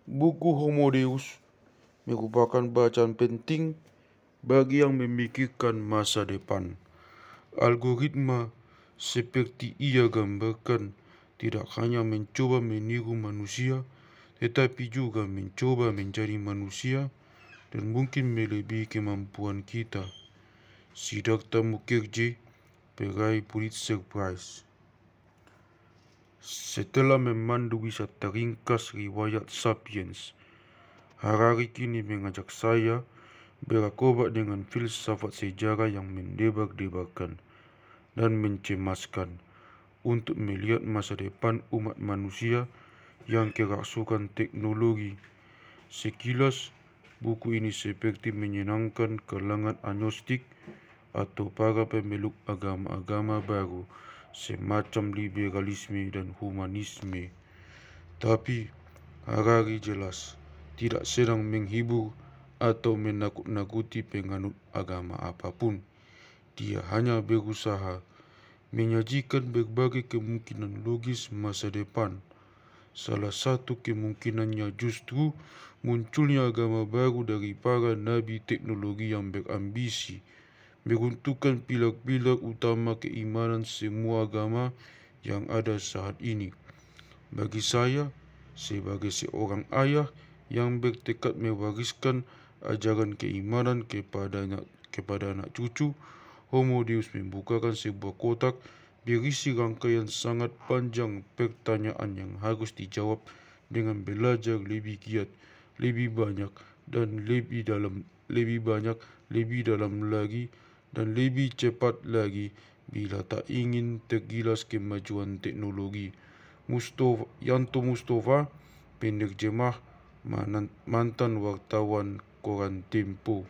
Buku Homo Deus merupakan bacaan penting bagi yang memikirkan masa depan. Algoritma seperti ia gambarkan tidak hanya mencoba meniru manusia, tetapi juga mencoba menjadi manusia dan mungkin melebihi kemampuan kita. Siddhartha Mukherjee, peraih Pulitzer Prize. Setelah memandu wisata ringkas riwayat Sapiens, Harari kini mengajak saya berakrobat dengan filsafat sejarah yang mendebar-debarkan dan mencemaskan untuk melihat masa depan umat manusia yang kerasukan teknologi. Sekilas, buku ini seperti menyenangkan kalangan agnostik atau para pemeluk agama-agama baru semacam liberalisme dan humanisme. Tapi Harari jelas tidak sedang menghibur atau menakut-nakuti penganut agama apapun. Dia hanya berusaha menyajikan berbagai kemungkinan logis masa depan. Salah satu kemungkinannya justru munculnya agama baru dari para nabi teknologi yang berambisi meruntuhkan pilar-pilar utama keimanan semua agama yang ada saat ini. Bagi saya, sebagai seorang ayah yang bertekad mewariskan ajaran keimanan kepada anak cucu, Homo Deus membukakan sebuah kotak berisi rangkaian sangat panjang pertanyaan yang harus dijawab dengan belajar lebih giat, lebih banyak, dan lebih dalam lagi, dan lebih cepat lagi bila tak ingin tergilas kemajuan teknologi. Yanto Mustafa, penerjemah mantan wartawan koran Tempo.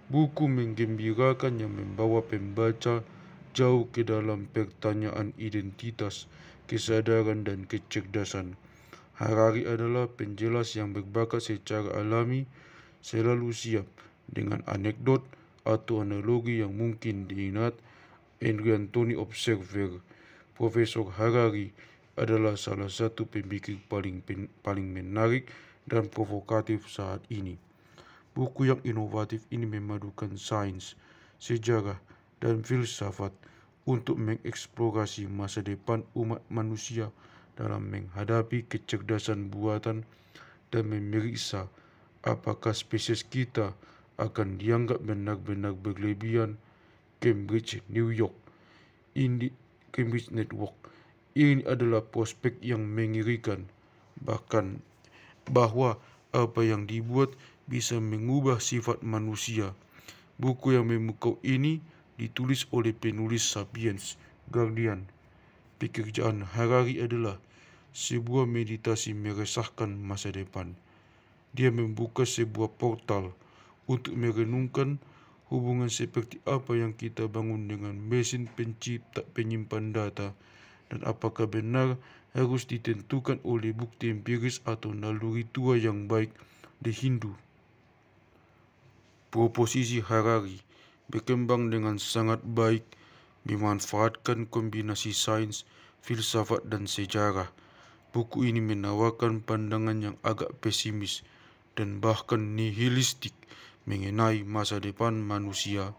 Buku menggembirakan yang membawa pembaca jauh ke dalam pertanyaan identitas, kesadaran, dan kecerdasan. Harari adalah penjelas yang berbakat secara alami, selalu siap dengan anekdot atau analogi yang mungkin diingat. Henry Anthony Observer, Profesor Harari adalah salah satu pemikir paling menarik dan provokatif saat ini. Buku yang inovatif ini memadukan sains, sejarah, dan filsafat untuk mengeksplorasi masa depan umat manusia dalam menghadapi kecerdasan buatan dan memeriksa apakah spesies kita akan dianggap benar-benar berlebihan. Cambridge Network. Ini adalah prospek yang mengerikan, bahkan bahwa apa yang dibuat bisa mengubah sifat manusia. Buku yang memukau ini ditulis oleh penulis Sapiens, Guardian. Pekerjaan Harari adalah sebuah meditasi meresahkan masa depan. Dia membuka sebuah portal untuk merenungkan hubungan seperti apa yang kita bangun dengan mesin pencipta penyimpan data, dan apakah benar harus ditentukan oleh bukti empiris atau naluri tua yang baik di Hindu. Proposisi Harari berkembang dengan sangat baik, memanfaatkan kombinasi sains, filsafat, dan sejarah. Buku ini menawarkan pandangan yang agak pesimis dan bahkan nihilistik mengenai masa depan manusia.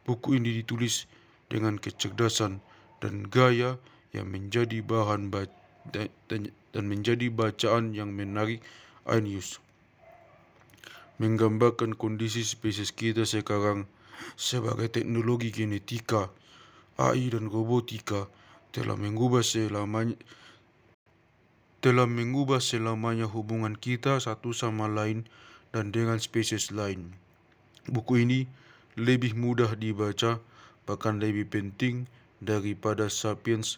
Buku ini ditulis dengan kecerdasan dan gaya yang menjadi menjadi bacaan yang menarik. Aeneas menggambarkan kondisi spesies kita sekarang sebagai teknologi genetika, AI, dan robotika telah mengubah selamanya hubungan kita satu sama lain dan dengan spesies lain. Buku ini lebih mudah dibaca, bahkan lebih penting daripada Sapiens.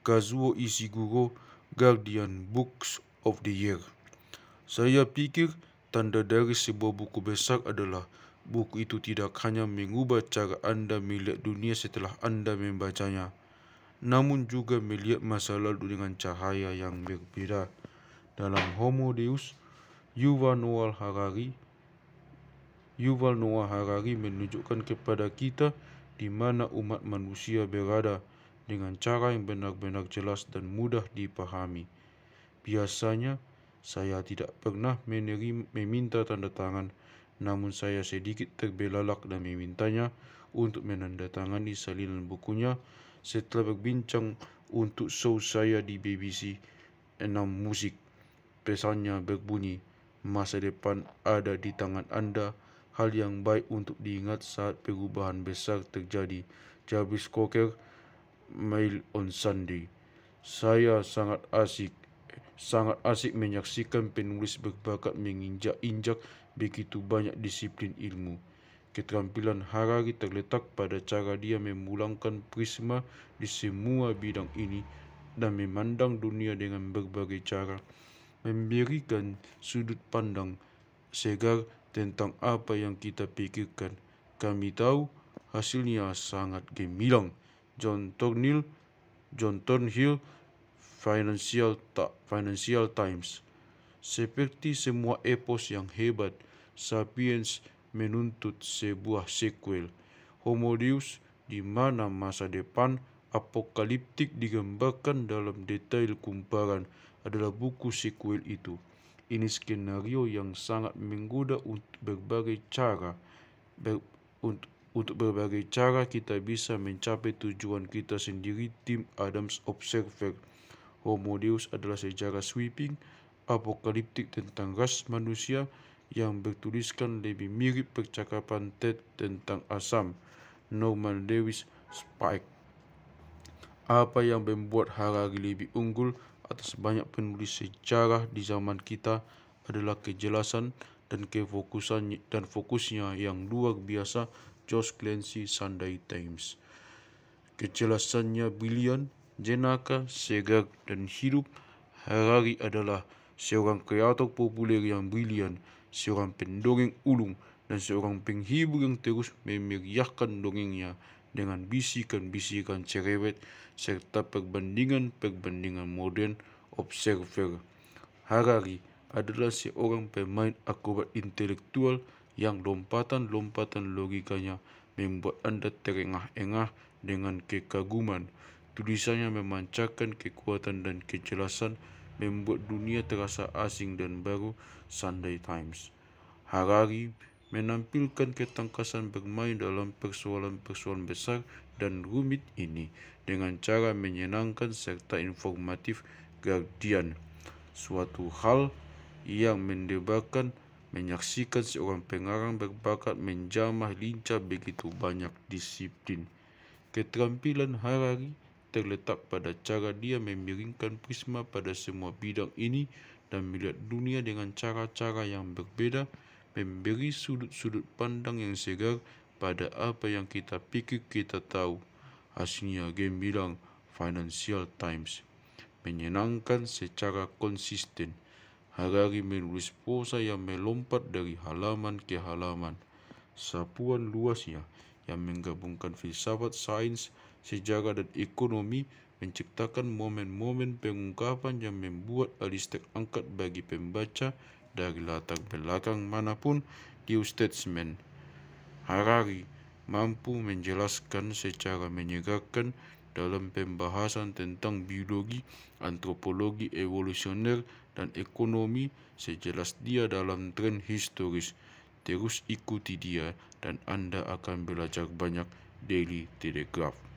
Kazuo Ishiguro, Guardian Books of the Year. Saya pikir tanda dari sebuah buku besar adalah buku itu tidak hanya mengubah cara Anda melihat dunia setelah Anda membacanya, namun juga melihat masa lalu dengan cahaya yang berbeda. Dalam Homo Deus, Yuval Noah Harari menunjukkan kepada kita di mana umat manusia berada dengan cara yang benar-benar jelas dan mudah dipahami. Biasanya, Saya tidak pernah meminta tanda tangan, namun saya sedikit terbelalak dan memintanya untuk menandatangani salinan bukunya setelah berbincang untuk show saya di BBC 6 Musik. Pesannya berbunyi, masa depan ada di tangan Anda, hal yang baik untuk diingat saat perubahan besar terjadi. Jarvis Cocker, Mail on Sunday. Saya sangat asik menyaksikan penulis berbakat menginjak-injak begitu banyak disiplin ilmu. Keterampilan Harari terletak pada cara dia memulangkan prisma di semua bidang ini dan memandang dunia dengan berbagai cara, memberikan sudut pandang segar tentang apa yang kita pikirkan. Kami tahu hasilnya sangat gemilang. John Thornhill, Financial Times. Seperti semua epos yang hebat, Sapiens menuntut sebuah sequel. Homo Deus, di mana masa depan apokaliptik digambarkan dalam detail kumparan, adalah buku sequel itu. Ini skenario yang sangat menggoda untuk berbagai cara. Untuk berbagai cara kita bisa mencapai tujuan kita sendiri. Tim Adams Observer. Homo Deus adalah sejarah sweeping, apokaliptik tentang ras manusia yang bertuliskan lebih mirip percakapan TED tentang asam. Norman Lewis Spike. Apa yang membuat Harari lebih unggul atas banyak penulis sejarah di zaman kita adalah kejelasan dan fokusnya yang luar biasa. Josh Clancy, Sunday Times. Kejelasannya brilian, jenaka, segar, dan hidup. Harari adalah seorang kreator populer yang brilian, seorang pendongeng ulung, dan seorang penghibur yang terus memeriahkan dongengnya dengan bisikan-bisikan cerewet serta perbandingan-perbandingan modern. Observer. Harari adalah seorang pemain akrobat intelektual yang lompatan-lompatan logikanya membuat Anda terengah-engah dengan kekaguman. Tulisannya memancarkan kekuatan dan kejelasan, membuat dunia terasa asing dan baru. Sunday Times. Harari menampilkan ketangkasan bermain dalam persoalan-persoalan besar dan rumit ini dengan cara menyenangkan serta informatif. Guardian. Suatu hal yang mendebarkan menyaksikan seorang pengarang berbakat menjamah lincah begitu banyak disiplin. Keterampilan Harari terletak pada cara dia memiringkan prisma pada semua bidang ini dan melihat dunia dengan cara-cara yang berbeda, memberi sudut-sudut pandang yang segar pada apa yang kita pikir kita tahu. Hasilnya gemilang. Financial Times. Menyenangkan secara konsisten. Harari menulis prosa yang melompat dari halaman ke halaman. Sapuan luasnya yang menggabungkan filsafat, sains, sejarah, dan ekonomi menciptakan momen-momen pengungkapan yang membuat alis terangkat bagi pembaca dari latar belakang manapun. New Statesman. Harari mampu menjelaskan secara menyegarkan dalam pembahasan tentang biologi, antropologi evolusioner, dan ekonomi sejelas dia dalam tren historis. Terus ikuti dia dan Anda akan belajar banyak. Daily Telegraph.